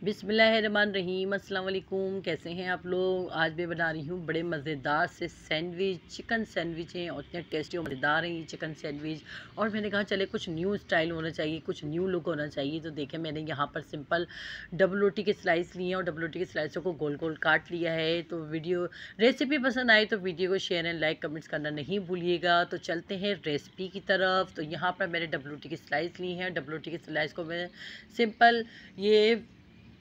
बिस्मिल्लाहिर्रहमानिर्रहीम। अस्सलाम वालेकुम। कैसे हैं आप लोग। आज मैं बना रही हूँ बड़े मज़ेदार से सैंडविच। चिकन सैंडविच हैं और इतने टेस्टी और मज़ेदार हैं ये चिकन सैंडविच। और मैंने कहा चले कुछ न्यू स्टाइल होना चाहिए, कुछ न्यू लुक होना चाहिए। तो देखें मैंने यहाँ पर सिंपल डबल रोटी के स्लाइस लिए हैं और डबल रोटी के स्लाइसों को गोल गोल काट लिया है। तो वीडियो रेसिपी पसंद आए तो वीडियो को शेयर एंड लाइक कमेंट्स करना नहीं भूलिएगा। तो चलते हैं रेसिपी की तरफ। तो यहाँ पर मैंने डबल रोटी के स्लाइस लिए हैं। डबल रोटी के स्लाइस को मैं सिंपल ये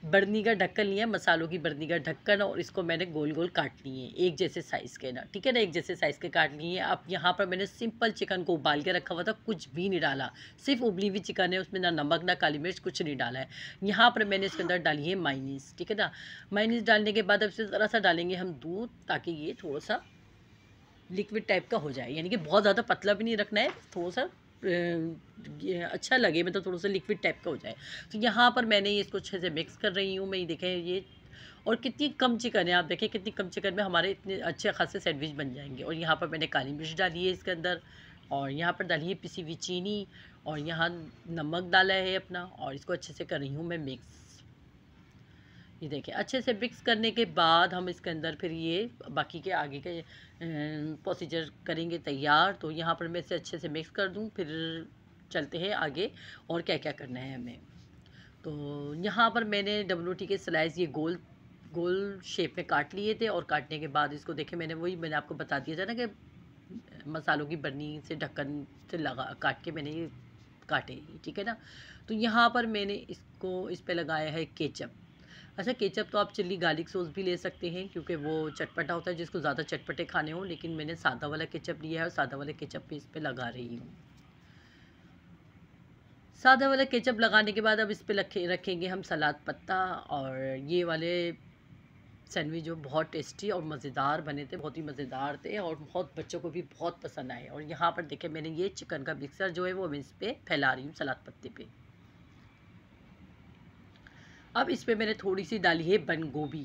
बर्नी का ढक्कन लिया, मसालों की बर्नी का ढक्कन, और इसको मैंने गोल गोल काट लिए एक जैसे साइज़ के ना, ठीक है ना, एक जैसे साइज़ के काट लिए। अब यहाँ पर मैंने सिंपल चिकन को उबाल के रखा हुआ था, कुछ भी नहीं डाला, सिर्फ उबली हुई चिकन है, उसमें ना नमक ना काली मिर्च कुछ नहीं डाला है। यहाँ पर मैंने इसके अंदर डाली है मायोनीज़, ठीक है ना। मायोनीज़ डालने के बाद अब इसे ज़रा सा डालेंगे हम दूध, ताकि ये थोड़ा सा लिक्विड टाइप का हो जाए, यानी कि बहुत ज़्यादा पतला भी नहीं रखना है, थोड़ा सा अच्छा लगे, मतलब थोड़ा सा लिक्विड टाइप का हो जाए। तो यहाँ पर मैंने इसको अच्छे से मिक्स कर रही हूँ मैं, ये देखें ये, और कितनी कम चिकन है, आप देखें कितनी कम चिकन में हमारे इतने अच्छे खासे सैंडविच बन जाएंगे। और यहाँ पर मैंने काली मिर्च डाली है इसके अंदर, और यहाँ पर डाली है पिसी हुई चीनी, और यहाँ नमक डाला है अपना, और इसको अच्छे से कर रही हूँ मैं मिक्स। ये देखें अच्छे से मिक्स करने के बाद हम इसके अंदर फिर ये बाकी के आगे के प्रोसीजर करेंगे तैयार। तो यहाँ पर मैं इसे अच्छे से मिक्स कर दूँ, फिर चलते हैं आगे और क्या क्या करना है हमें। तो यहाँ पर मैंने डबल रोटी के स्लाइस ये गोल गोल शेप में काट लिए थे, और काटने के बाद इसको देखें मैंने आपको बता दिया था ना कि मसालों की बर्नी से ढक्कन से लगा काट के मैंने ये काटे, ठीक है ना। तो यहाँ पर मैंने इसको इस पे लगाया है केचप। अच्छा, केचप तो आप चिल्ली गार्लिक सॉस भी ले सकते हैं, क्योंकि वो चटपटा होता है जिसको ज़्यादा चटपटे खाने हों, लेकिन मैंने सादा वाला केचप लिया है और सादा वाले केचप पे इस पे लगा रही हूँ। सादा वाला केचप लगाने के बाद अब इस पे रखेंगे हम सलाद पत्ता। और ये वाले सैंडविच जो बहुत टेस्टी और मज़ेदार बने थे, बहुत ही मज़ेदार थे, और बहुत बच्चों को भी बहुत पसंद आए। और यहाँ पर देखें मैंने ये चिकन का मिक्सर जो है वो मैं इस पर फैला रही हूँ सलाद पत्ते पे। अब इस पे मैंने थोड़ी सी डाली है बंद गोभी,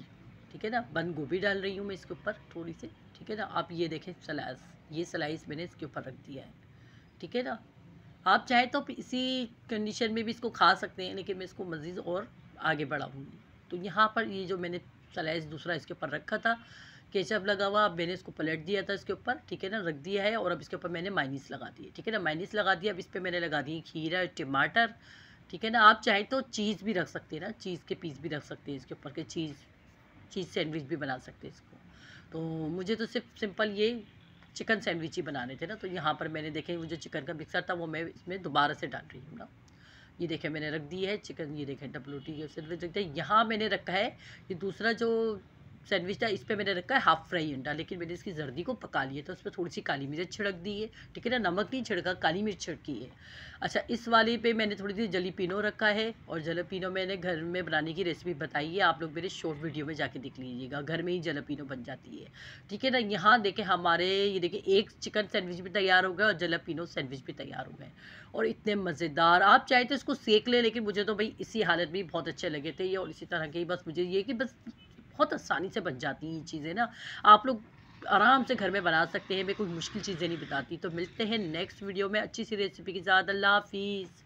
ठीक है ना, बंद गोभी डाल रही हूँ मैं इसके ऊपर थोड़ी सी, ठीक है ना। आप ये देखें ये स्लाइस मैंने इसके ऊपर रख दिया है, ठीक है ना। आप चाहे तो इसी कंडीशन में भी इसको खा सकते हैं, लेकिन मैं इसको मज़ीद और आगे बढ़ाऊँगी। तो यहाँ पर ये जो मैंने स्लाइस दूसरा इसके ऊपर रखा था, केचप लगा हुआ, अब मैंने इसको पलट दिया था इसके ऊपर, ठीक है ना, रख दिया है। और अब इसके ऊपर मैंने मायोनीज़ लगा दी है, ठीक है ना, मायोनीज़ लगा दिया। अब इस पर मैंने लगा दी खीरा, टमाटर, ठीक है ना। आप चाहे तो चीज़ भी रख सकते हैं ना, चीज़ के पीस भी रख सकते हैं इसके ऊपर के, चीज़ सैंडविच भी बना सकते हैं इसको। तो मुझे तो सिर्फ सिंपल ये चिकन सैंडविच ही बनाने थे ना। तो यहाँ पर मैंने देखे वो जो चिकन का मिक्सर था वो मैं इसमें दोबारा से डाल रही हूँ ना। ये देखें मैंने रख दी है चिकन, ये देखें डबल रोटी के सैंडविच रखते हैं। यहाँ मैंने रखा है ये दूसरा जो सैंडविच था, इस पर मैंने रखा है हाफ़ फ्राई अंडा, लेकिन मैंने इसकी जर्दी को पका लिया तो उस पर थोड़ी सी काली मिर्च छिड़क दी है, ठीक है ना, नमक नहीं छिड़का, काली मिर्च छिड़की है। अच्छा, इस वाले पे मैंने थोड़ी सी जलीपिनो रखा है, और जलीपिनो मैंने घर में बनाने की रेसिपी बताई है, आप लोग मेरे शॉर्ट वीडियो में जाके देख लीजिएगा, घर में ही जलीपिनो बन जाती है, ठीक है ना। यहाँ देखें हमारे ये देखिए एक चिकन सैंडविच भी तैयार हो गया और जलीपिनो सैंडविच भी तैयार हो गए, और इतने मज़ेदार। आप चाहे तो इसको सेक लें, लेकिन मुझे तो भाई इसी हालत में बहुत अच्छे लगे थे ये, और इसी तरह के ही बस मुझे ये कि बस बहुत आसानी से बन जाती हैं ये चीज़ें ना, आप लोग आराम से घर में बना सकते हैं। मैं कोई मुश्किल चीज़ें नहीं बताती। तो मिलते हैं नेक्स्ट वीडियो में अच्छी सी रेसिपी के साथ। अल्लाह हाफिज़।